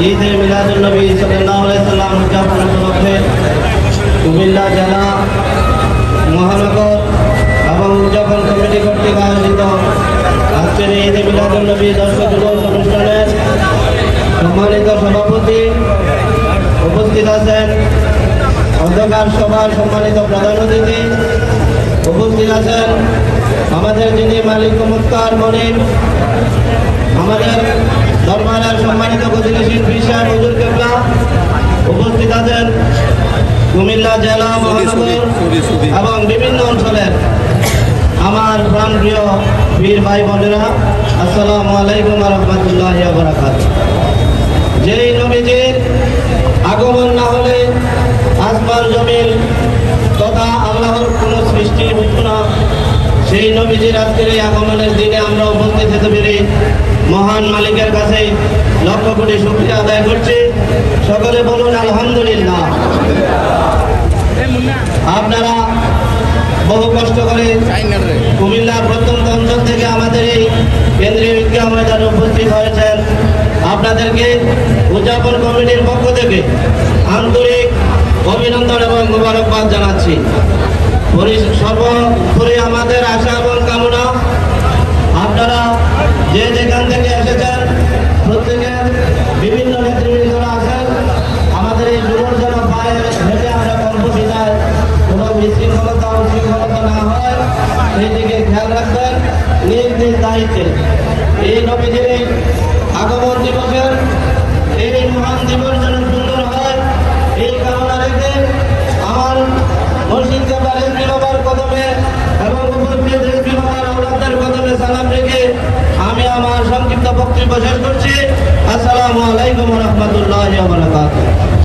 ঈদে মিলাদুন নবী সাল্লাল্লাহু আলাইহি সাল্লাম উদযাপন উপলক্ষে কুমিল্লা জেলা মহানগর এবং উদযাপন কমিটি কর্তৃক আয়োজিত আজকের ঈদে মিলাদুন নবী দর্শক দিবস অনুষ্ঠানের সম্মানিত সভাপতি উপস্থিত আছেন, অন্ধকার সভার সম্মানিত প্রধান অতিথি উপস্থিত আছেন, আমাদের যিনি মালিক মুক্তার মনির, আমাদের দরবারের সম্মানিত গদিনী শিল্পী সাহেব হুজুর কেবলা উপস্থিত আছেন, কুমিল্লা জেলা মহানগর এবং বিভিন্ন অঞ্চলের আমার প্রাণপ্রিয় বীর ভাই বোনেরা, আসসালামু আলাইকুম ওয়া রাহমাতুল্লাহি ওয়া বারাকাতুহু। যেই নবীজির আগমন না হলে আসমান জমিন তথা আল্লাহর কোন সৃষ্টি হতো না, সেই নবীজির আজকের এই আগমনের দিনে আমরা উপস্থিত হতে পেরে মহান মালিকের কাছে লক্ষ কোটি শুকরিয়া আদায় করছি। সকলে বলুন আলহামদুলিল্লাহ। আপনারা বহু কষ্ট করে কুমিল্লার প্রত্যন্ত অঞ্চল থেকে আমাদের এই কেন্দ্রীয় ঈদগাহ ময়দানে উপস্থিত হয়েছেন। আপনাদেরকে উদযাপন কমিটির পক্ষ থেকে আন্তরিক অভিনন্দন এবং মোবারকবাদ জানাচ্ছি। সর্বোপরি আমাদের আশা এবং কামনা আপনারা যে যেখান থেকে এসেছেন প্রত্যেকের বিভিন্ন নেতৃবৃন্দরা আছেন, আমাদের এই যুবকজনক পায়ে হেঁটে আমরা কর্ম বিদায় কোনো বিশৃঙ্খলতা উশৃঙ্খলতা না হয় সেই দিকে খেয়াল রাখবেন নিজ নিজ দায়িত্বে। এই নবীজির এই আগমন দিবসের এই মহান দিবস যেন সুন্দর হয় এই কামনা রেখে আমার মসজিদ বাবার কদমে